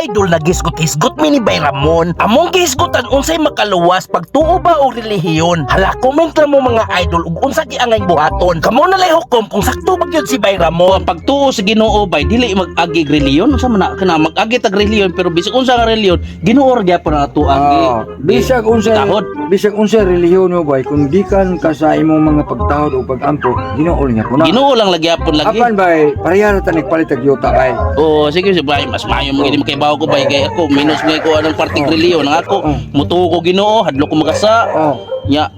idol nagisgot-isgot mi ni Bay Ramon. Among gisgotan unsay makaluwas pagtuo ba o relihiyon. Hala, comment lang mo mga idol ug unsa giangay buhaton. Kamo na lay hukom kung sakto ba gyud si Bay Ramon. Pagtuo sa Ginoo bay dili mag-agi reliyon unsa man kana mag-agi tag reliyon pero bisag unsa nga reliyon Ginoo ra gyapon ang ato agi. Bisag unsa relihiyon mo bay kung gikan ka sa imong mga pagtahod o pag-ampo Ginoo niya po na. Ginoo lang lagyapon lagi. Apan bay pareha ra ta nagpalit og yuta bay. Oo, sige si bay mas maayo mo gini makaibaw ko bay kay ako minus ngay ko anong parting reliyon ang ako mutuo ko Ginoo hadlo ko magasa. Nya.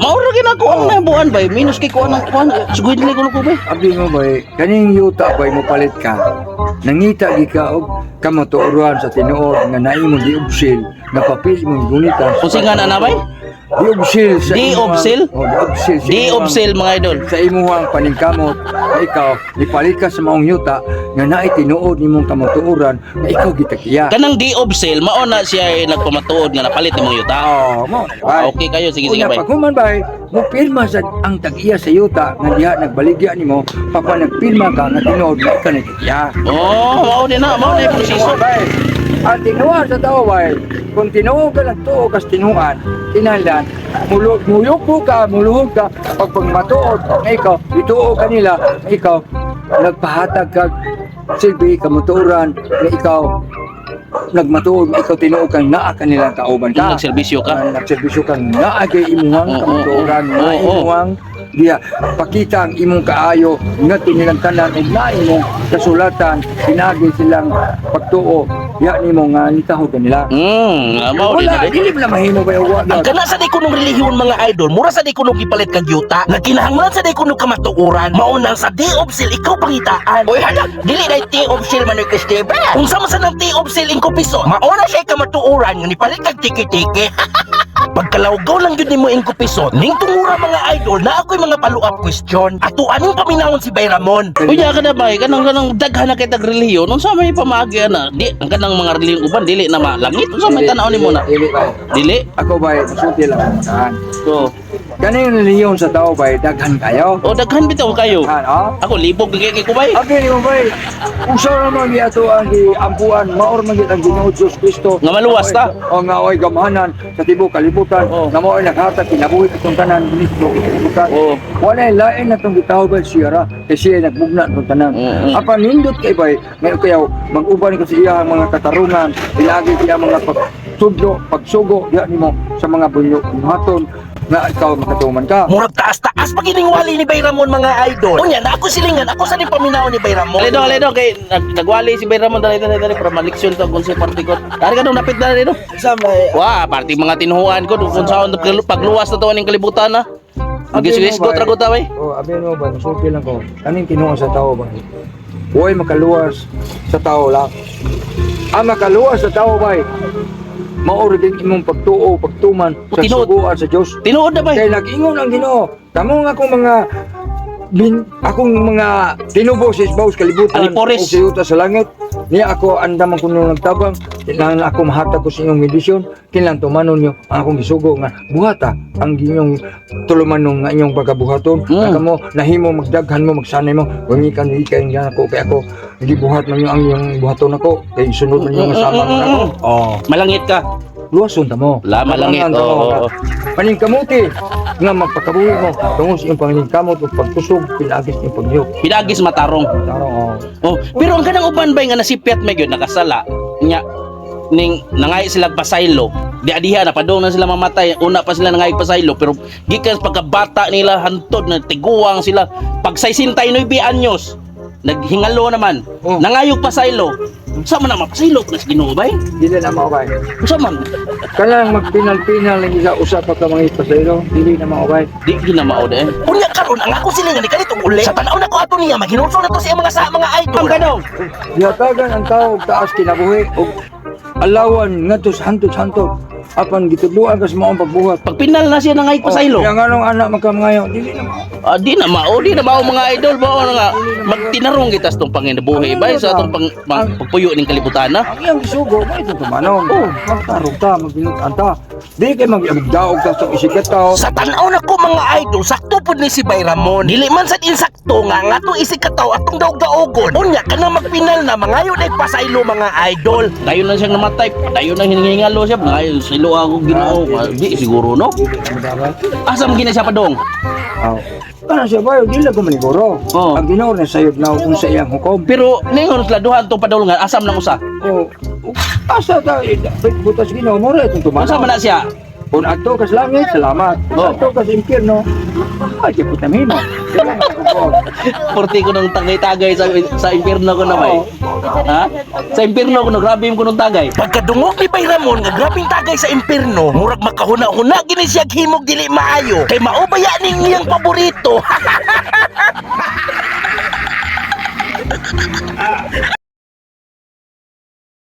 Mauro gid ako ang nabuan bay minus kay ko anong kuan sugod dili ko bay. Abdi mo bay kaning yuta bay mo palit ka. Nangita gi ka og kamatuoran sa tinuod nga naimong diubsil nga papel imong gunitan. Usingan na bay? Diobsil sa Diobsil? diobsil sa Diobsil mga idol. sa imuhang paningkamot na ikaw nipalit ka sa maong yuta nga naay tinuod nimong kamatuoran nga ikaw gitakiya. Kanang diobsil mao na siya nagpamatuod nga napalit imong yuta. Mo. Okay kayo sige sige Unya bay. pag human bay, mo pirma sa ang tag-iya sa yuta nga diha nagbaligya nimo, papa nagpirma ka nga tinuod nga ikaw nagtikiya. Oh, mao din na yung proseso. Bay. Ang tinuod sa tao bay, kung tinuod ka nagtuo kas tinuan, kinahanglan muluhog ka pag pagmatuod nga ikaw ituo kanila nga ikaw nagpahatag kag silbi kamuturan nga ikaw nagmatuod ikaw tinuod kang naa kanila kauban ka Nagserbisyo ka. nagserbisyo kang naa kay imuhang kamuturan nga imuhang diya pakita ang imong kaayo nga tinilang tanan ug na imong kasulatan pinagi silang pagtuo ya nimo nga nitahod kanila. Mao din Wala, na. dili na mahimo ba yung Ang kana sa di kunong relihiyon mga idol, mura sa di kunong gipalit kag yuta, nga kinahanglan sa di kunong kamatuoran, maunang sa diobsil ikaw pangitaan. Oy hadak, dili na diobsil man kay Steve. Unsa man sa nang diobsil ingko piso, mauna siya kamatuoran nga nipalit kag tiki-tiki. Pagkalawgaw lang yun ni mo ingko piso, ning tungura mga idol na ako'y mga follow-up question. Ato anong paminahon si Bay Ramon? Unya ka na bay kanang daghan na kay tag relihiyon unsa may pamaagi na di ang kanang mga relihiyon uban dili na malangit unsa may tan-aw nimo na Dili ba? dili Ako ba, masulti lang ang so kaning reliyon sa tao ba, daghan kayo? o daghan bitaw kayo Daghan, ha? ako libog kay ko bay Abi mo ba, usaw naman ato ang ampuan, maor man ang Ginoo Diyos Kristo. Nga maluwas ta. O nga oy gamahanan sa tibuok kalibutan, Oh. nga mao'y naghatag kinabuhi itong tanan dito kalibutan. Oh. Wala lain na tong gitaw ba siya kasi siya nagbugna itong tanan. Apa nindot kay bay, ngayon kayo mag-uban ko sa iyang mga katarungan, ilagi siya mga pagsugo, diha nimo sa mga buhaton nga ikaw makatuman ka. Murag taas-taas pag iningwali ni Bay Ramon mga idol. Unya na ako silingan, ako sa din paminahon ni Bay Ramon. Alidong kay nagwali si Bay Ramon dali para maliksyon to kung si party ko dari ka nung napit na dito wah party mga tinuhuan ko kung saan pagluwas na to ning kalibutan na Mag-iswis ko trago ta bay. Oh, abi mo ba, masulti lang ko. Kaning tinuon sa tao ba? Huwag makaluwas sa tao lang. Ang makaluwas sa tao ba? Maoro din imong pagtuo, pagtuman sa Tinuod. suguan sa Dios. Tinuod na bay. Kay nag-ingon ang Ginoo. Kamo nga akong mga tinubo sa isbaw sa kalibutan Alipores. o sa yuta sa langit. Niya ako andam ang kuno nagtabang. Kailangan ako mahatag ko sa inyong medisyon. Kailangan tumanon nyo ang akong gisugo nga buhata ang inyong tulumanon nga inyong pagkabuhaton. Kamo nahimo magdaghan mo magsanay mo. Wangikan hikay nga ako kay ako gibuhat man ang iyong buhaton ako kay sunod man yung masama man ako. Oh, Malangit ka. luwason ta mo. Lama langit. Tabangan ta mo, Oo. nga. Paningkamuti nga magpakabuhi mo tungod sa iyong paningkamot ug pagkusog pinagis iyong pagyok. Pinagis matarong. Tarong Oh, pero ang kanang uban bay nga nasipyat may gyud nakasala nya ning nangay sila pasaylo. Di adiha na padung na sila mamatay. Una pa sila nangay pasaylo pero gikan pagkabata nila hantod na tiguang sila pag 69 anyos naghingalo naman. Oh. Nangayog pasaylo. Sa man na mapasaylo na Ginoo bay? dili na maubay. Sa man Kanang magpinal-pinal lang isa usa pa ka mga pasayro, dili na maubay. di ginamaod eh. Unya karon ang ako silingan ni kanitong uli. Sa tanaw na ko ato niya maghinulso na to siya mga idol. Ang ganong. Dihatagan ang tao og taas kinabuhi ug alawan ngadto sa hantod-hantod apan gitudluan ka sa maong pagbuhat. Pag pinal na siya nangayog pasaylo. Yang anong anak magkamangayo, dili na maubay. Di na mao mga idol bao na nga magtinarong kita sa tong panginabuhi bay sa atong pagpuyo ning kalibutan na. Ang iyang gisugo, may ito tumanon. Magtarong ta, magbinutan ta. Di kay magdaog ta sa isikataw. Sa tanaw na ko mga idol, sakto po ni si Bay Ramon. Dili man sa insakto nga nga to isikataw atong daog-daogon. Unya ka na magpinal na mangayo na pasaylo mga idol. Dayon na siyang namatay, dayon na hiningalo siya, ngayon silo ako ginoo. Di siguro no. Asa mo gina siya padong? Oh. Kana siya ba, di lang ko maniguro. Oo. Ang Ginoo na sayod na kung sa iyang hukom. Pero ningon sila duhan to padulungan, asam nang usa. Oh. Asa ta butas Ginoo mo ra itong Asa man tumanaw. na siya? Kung ato ka sa langit, salamat. Kung Oo. ato ka sa impyerno, ay kita mino. Kaya nga ako. Porti ko nung tagay-tagay sa impyerno ko na may. Ha? Sa impyerno ko no, grabe ko nung tagay. Pagkadungog ni Bay Ramon nga grabing tagay sa impierno, murag makahuna-huna gini siya himog dili maayo. Kay maubaya ning iyang paborito.